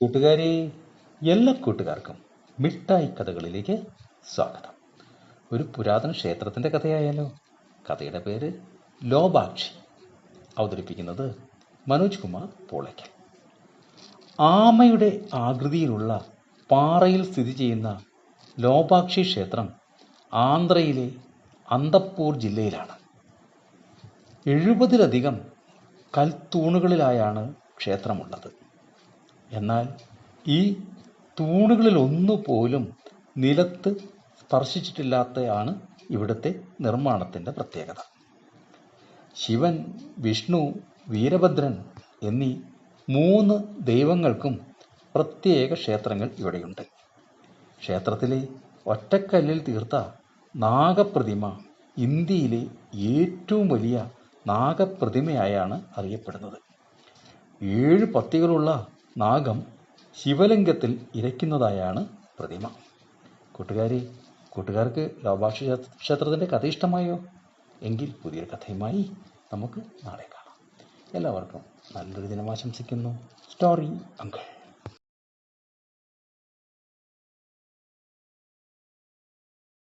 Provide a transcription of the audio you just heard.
കൂട്ടുകാരെ, എല്ലാ കൂട്ടുകാർക്കും മിഠായി കഥകളിലേക്ക് സ്വാഗതം. ഒരു പുരാതന ക്ഷേത്രത്തിൻ്റെ കഥയായാലോ? കഥയുടെ പേര് ലോപാക്ഷി. അവതരിപ്പിക്കുന്നത് മനോജ് കുമാർ പോളയ്ക്കൽ. ആമയുടെ ആകൃതിയിലുള്ള പാറയിൽ സ്ഥിതി ചെയ്യുന്ന ലോപാക്ഷി ക്ഷേത്രം ആന്ധ്രയിലെ അന്തപ്പൂർ ജില്ലയിലാണ്. 70-ലധികം കൽത്തൂണുകളിലായാണ് ക്ഷേത്രമുള്ളത്. എന്നാൽ ഈ തൂണുകളിലൊന്നുപോലും നിലത്ത് സ്പർശിച്ചിട്ടില്ലാത്തതാണ് ഇവിടുത്തെ നിർമ്മാണത്തിൻ്റെ പ്രത്യേകത. ശിവൻ, വിഷ്ണു, വീരഭദ്രൻ എന്നീ 3 ദൈവങ്ങൾക്കും പ്രത്യേക ക്ഷേത്രങ്ങൾ ഇവിടെയുണ്ട്. ക്ഷേത്രത്തിലെ ഒറ്റക്കല്ലിൽ തീർത്ത നാഗപ്രതിമ ഇന്ത്യയിലെ ഏറ്റവും വലിയ നാഗപ്രതിമയായാണ് അറിയപ്പെടുന്നത്. 7 പത്തികളുള്ള നാഗം ശിവലിംഗത്തിൽ ഇരിക്കുന്നതായാണ് പ്രതിമ. കൂട്ടുകാർക്ക് ലോപാക്ഷി ക്ഷേത്രത്തിൻ്റെ കഥ ഇഷ്ടമായോ? എങ്കിൽ പുതിയൊരു കഥയുമായി നമുക്ക് നാളെ കാണാം. എല്ലാവർക്കും നല്ലൊരു ദിനം ആശംസിക്കുന്നു. Story uncle.